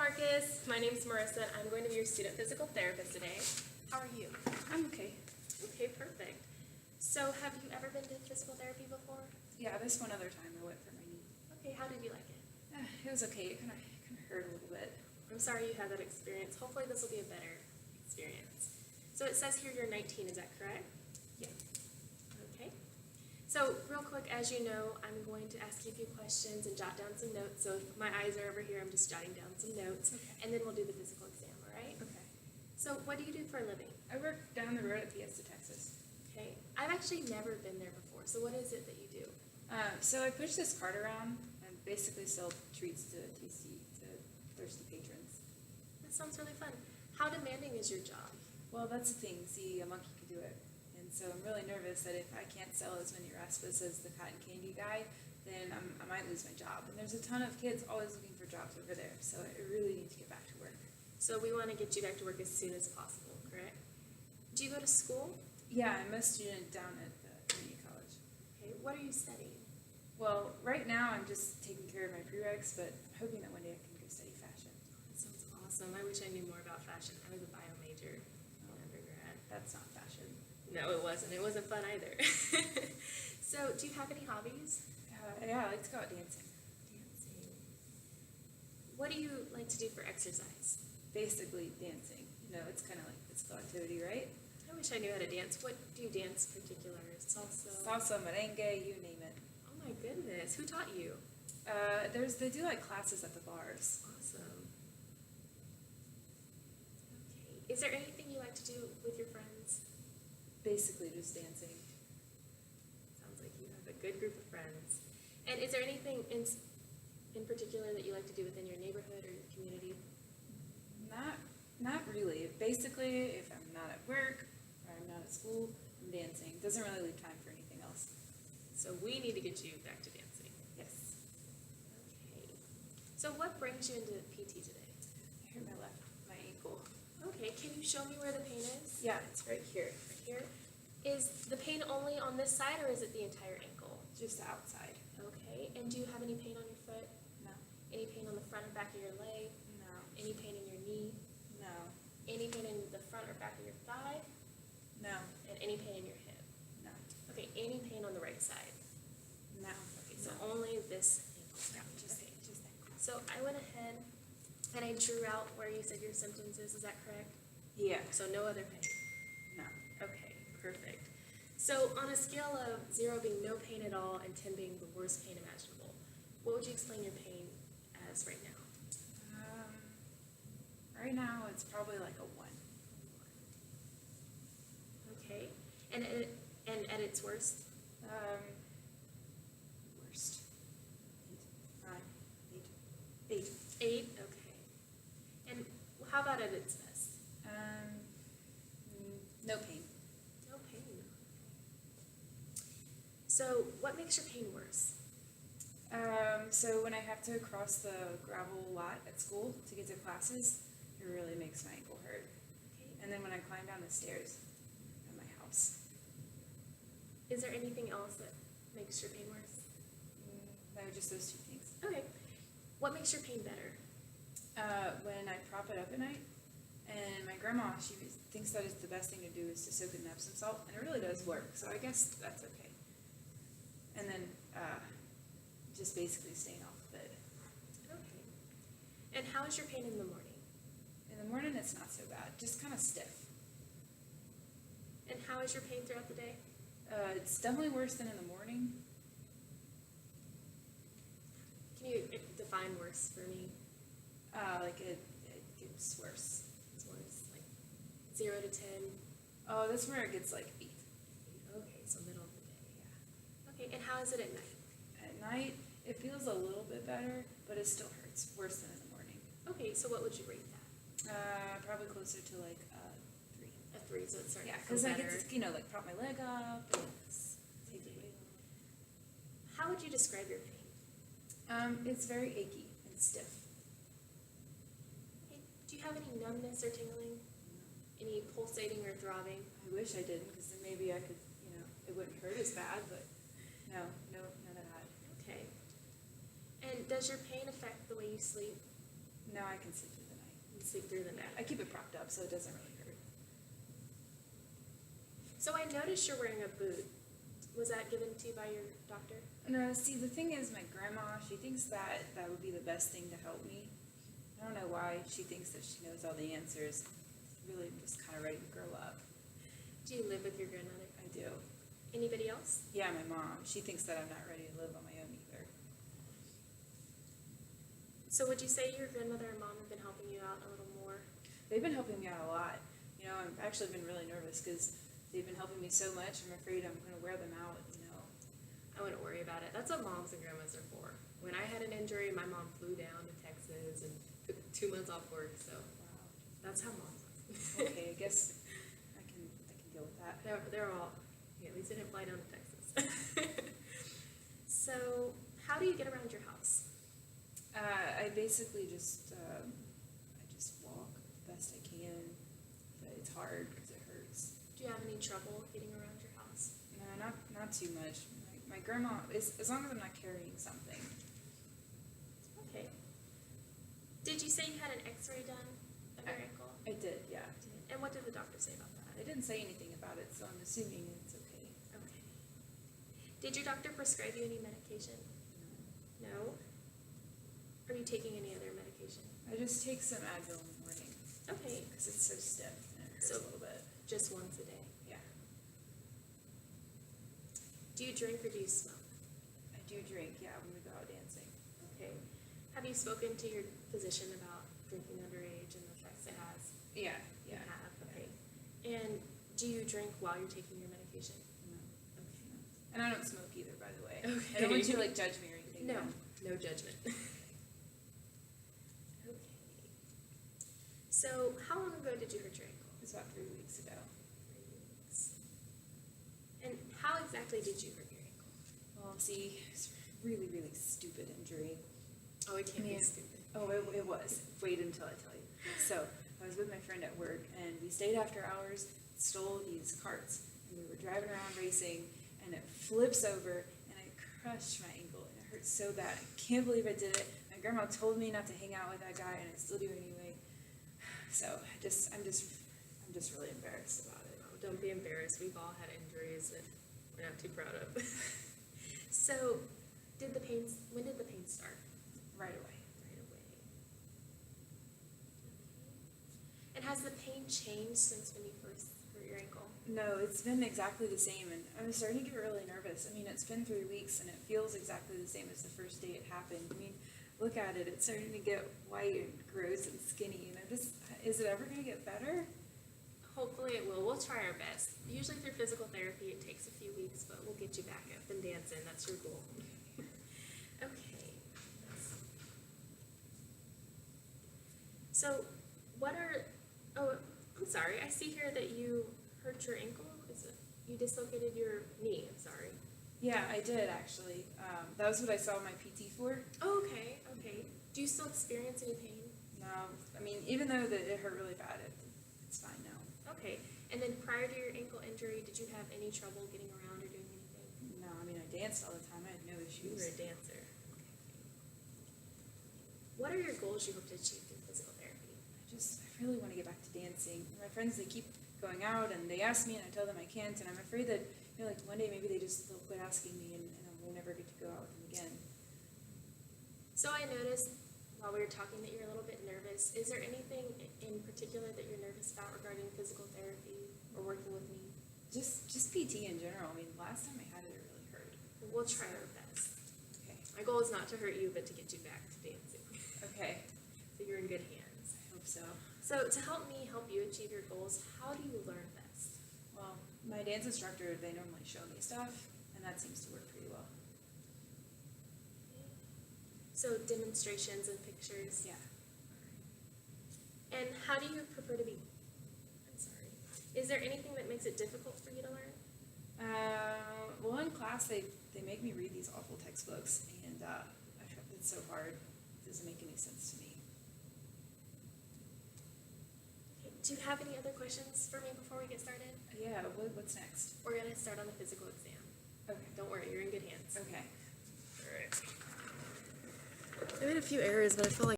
Marcus. My name is Marissa. I'm going to be your student physical therapist today. How are you? I'm okay. Okay, perfect. So, have you ever been to physical therapy before? Yeah, this one other time I went for my knee. Okay, how did you like it? It was okay. It kind of hurt a little bit. I'm sorry you had that experience. Hopefully this will be a better experience. So it says here you're 19, is that correct? Yeah. Okay. So real quick, as you know, I'm going to ask you a few questions and jot down some notes. So if my eyes are over here, I'm just jotting down some notes. Okay. And then we'll do the physical exam, all right? Okay. So what do you do for a living? I work down the road at Fiesta, Texas. Okay. I've actually never been there before. So what is it that you do? So I push this cart around and basically sell treats to thirsty patrons. That sounds really fun. How demanding is your job? Well, that's the thing. See, a monkey could do it. And so I'm really nervous that if I can't sell as many raspas as the cotton candy guy, then I might lose my job. And there's a ton of kids always looking for jobs over there, so I really need to get back to work. So we want to get you back to work as soon as possible, correct? Do you go to school? Yeah, I'm a student down at the community college. Okay, what are you studying? Well, right now I'm just taking care of my prereqs, but I'm hoping that one day I can go study fashion. That sounds awesome. I wish I knew more about fashion. I was a bio major in undergrad. That's not fashion. No, it wasn't. It wasn't fun either. So, do you have any hobbies? Yeah, I like to go out dancing. Dancing. What do you like to do for exercise? Basically dancing. You know, it's kind of like physical activity, right? I wish I knew how to dance. What do you dance in particular? Salsa? Salsa, merengue, you name it. Oh my goodness. Who taught you? They do like classes at the bars. Awesome. Okay. Is there anything you like to do with your friends? Basically just dancing. Sounds like you have a good group of friends. And is there anything in particular that you like to do within your neighborhood or your community? Not really. Basically, if I'm not at work or I'm not at school, I'm dancing. Doesn't really leave time for anything else. So we need to get you back to dancing. Yes. Okay. So what brings you into PT today? I hurt my ankle. Okay, can you show me where the pain is? Yeah, it's right here. Right here. Is the pain only on this side or is it the entire ankle? Just outside. Okay, and do you have any pain on your foot? No. Any pain on the front or back of your leg? No. Any pain in your knee? No. Any pain in the front or back of your thigh? No. And any pain in your hip? No. Okay, any pain on the right side? No. Okay, so only this ankle. Yeah, just Okay. that. So I went ahead and I drew out where you said your symptoms is that correct? Yeah. So no other pain? No. Okay, perfect. So on a scale of 0 being no pain at all and 10 being the worst pain imaginable, what would you explain your pain as right now? Right now it's probably like a 1. Okay, and at its worst? Worst. 8. 8, okay. And how about at its best? No pain. No pain. So what makes your pain worse? So when I have to cross the gravel lot at school to get to classes, it really makes my ankle hurt. Okay. And then when I climb down the stairs at my house. Is there anything else that makes your pain worse? No, just those 2 things. Okay. What makes your pain better? When I prop it up at night, and my grandma, she thinks that it's the best thing to do is to soak it in Epsom salt, and it really does work, so I guess that's okay. And then just basically staying off the bed. Okay. And how is your pain in the morning? In the morning, it's not so bad, just kind of stiff. And how is your pain throughout the day? It's definitely worse than in the morning. Can you define worse for me? Like it gets worse. It's worse, like 0 to 10. Oh, that's where it gets like 8. Okay, so middle of the day, yeah. Okay, and how is it at night? At night, it feels a little bit better, but it still hurts worse than in the morning. Okay, so what would you rate that? Probably closer to like 3. A 3, so it's starting Yeah, to feel because I better. get to, like prop my leg up. And take it away. How would you describe your pain? It's very achy and stiff. Okay, do you have any numbness or tingling? Any pulsating or throbbing? I wish I didn't, because then maybe I could, it wouldn't hurt as bad, but no, none of that. Okay. And does your pain affect the way you sleep? No, I can sleep through sleep through the night. I keep it propped up so it doesn't really hurt. So I noticed you're wearing a boot. Was that given to you by your doctor? No, see, the thing is, my grandma, she thinks that that would be the best thing to help me. I don't know why she thinks that she knows all the answers. Really, I'm just kind of ready to grow up. Do you live with your grandmother? I do. Anybody else? Yeah, my mom. She thinks that I'm not ready to live on my own either. So would you say your grandmother and mom have been helping you out a little more? They've been helping me out a lot. You know, I've actually been really nervous because they've been helping me so much. I'm afraid I'm going to wear them out, you know. I wouldn't worry about it. That's what moms and grandmas are for. When I had an injury, my mom flew down to Texas and took 2 months off work, so Wow. that's how moms are. Okay, I guess I can deal with that. They're all, yeah, at least they didn't fly down to Texas. So, how do you get around your house? I basically just walk the best I can, but it's hard because it hurts. Do you have any trouble getting around your house? No, not too much. My grandma, as long as I'm not carrying something. Okay. Did you say you had an x-ray done of your ankle? I did, yeah. And what did the doctor say about that? They didn't say anything about it, so I'm assuming it's okay. Okay. Did your doctor prescribe you any medication? No? Are you taking any other medication? I just take some Advil in the morning Okay. because it's so stiff and it hurts So- a little bit. Just once a day. Yeah. Do you drink or do you smoke? I do drink, yeah, when we go out dancing. Okay. Have you spoken to your physician about drinking underage and the effects it has? Yeah, You yeah. have, okay. And do you drink while you're taking your medication? No. Okay. And I don't smoke either, by the way. Okay. I don't want you to judge me or anything. No, no judgment. Okay. So, how long ago did you hurt your ankle? It was about 3 weeks ago. 3 weeks. And how exactly did you hurt your ankle? Well, see, it's a really, really stupid injury. Oh, it can't Yeah. be stupid. Oh, it was. Wait until I tell you. So, I was with my friend at work, and we stayed after hours, stole these carts, and we were driving around racing, and it flips over, and I crushed my ankle, and it hurt so bad. I can't believe I did it. My grandma told me not to hang out with that guy, and I still do anyway. So, I'm just really embarrassed about it. Oh, don't be embarrassed. We've all had injuries that we're not too proud of. So, when did the pain start? Right away. Right away. And has the pain changed since when you first hurt your ankle? No, it's been exactly the same, and I'm starting to get really nervous. I mean, it's been 3 weeks, and it feels exactly the same as the first day it happened. I mean, look at it. It's starting to get white and gross and skinny, and is it ever going to get better? Hopefully it will. We'll try our best. Usually through physical therapy it takes a few weeks, but we'll get you back up and dancing. That's your goal. Okay. So, I'm sorry. I see here that you hurt your ankle. You dislocated your knee. I'm sorry. Yeah, I did, actually. That was what I saw my PT for. Oh, okay. Do you still experience any pain? No, I mean, even though it hurt really bad, it's fine now. Okay. And then prior to your ankle injury, did you have any trouble getting around or doing anything? No, I mean, I danced all the time. I had no You were issues. a dancer. What are your goals you hope to achieve through physical therapy? I really want to get back to dancing. My friends, they keep going out, and they ask me, and I tell them I can't, and I'm afraid that, one day maybe they'll quit asking me, and I will never get to go out with them again. So I noticed while we were talking that you're a little bit nervous. Is there anything in particular that you're nervous about regarding physical therapy or working with me? Just PT in general. I mean, last time I had it, it really hurt. We'll try our best. Okay. My goal is not to hurt you, but to get you back to dancing. Okay. So you're in good hands. I hope so. So to help me help you achieve your goals, how do you learn best? Well, my dance instructor, they normally show me stuff, and that seems to work pretty well. So demonstrations and pictures. Yeah. And how do you prefer to be? I'm sorry. Is there anything that makes it difficult for you to learn? Well, in class, they make me read these awful textbooks, and it's so hard. It doesn't make any sense to me. Okay. Do you have any other questions for me before we get started? Yeah, what's next? We're going to start on the physical exam. Okay. Don't worry, you're in good hands. Okay. I made a few errors, but I feel like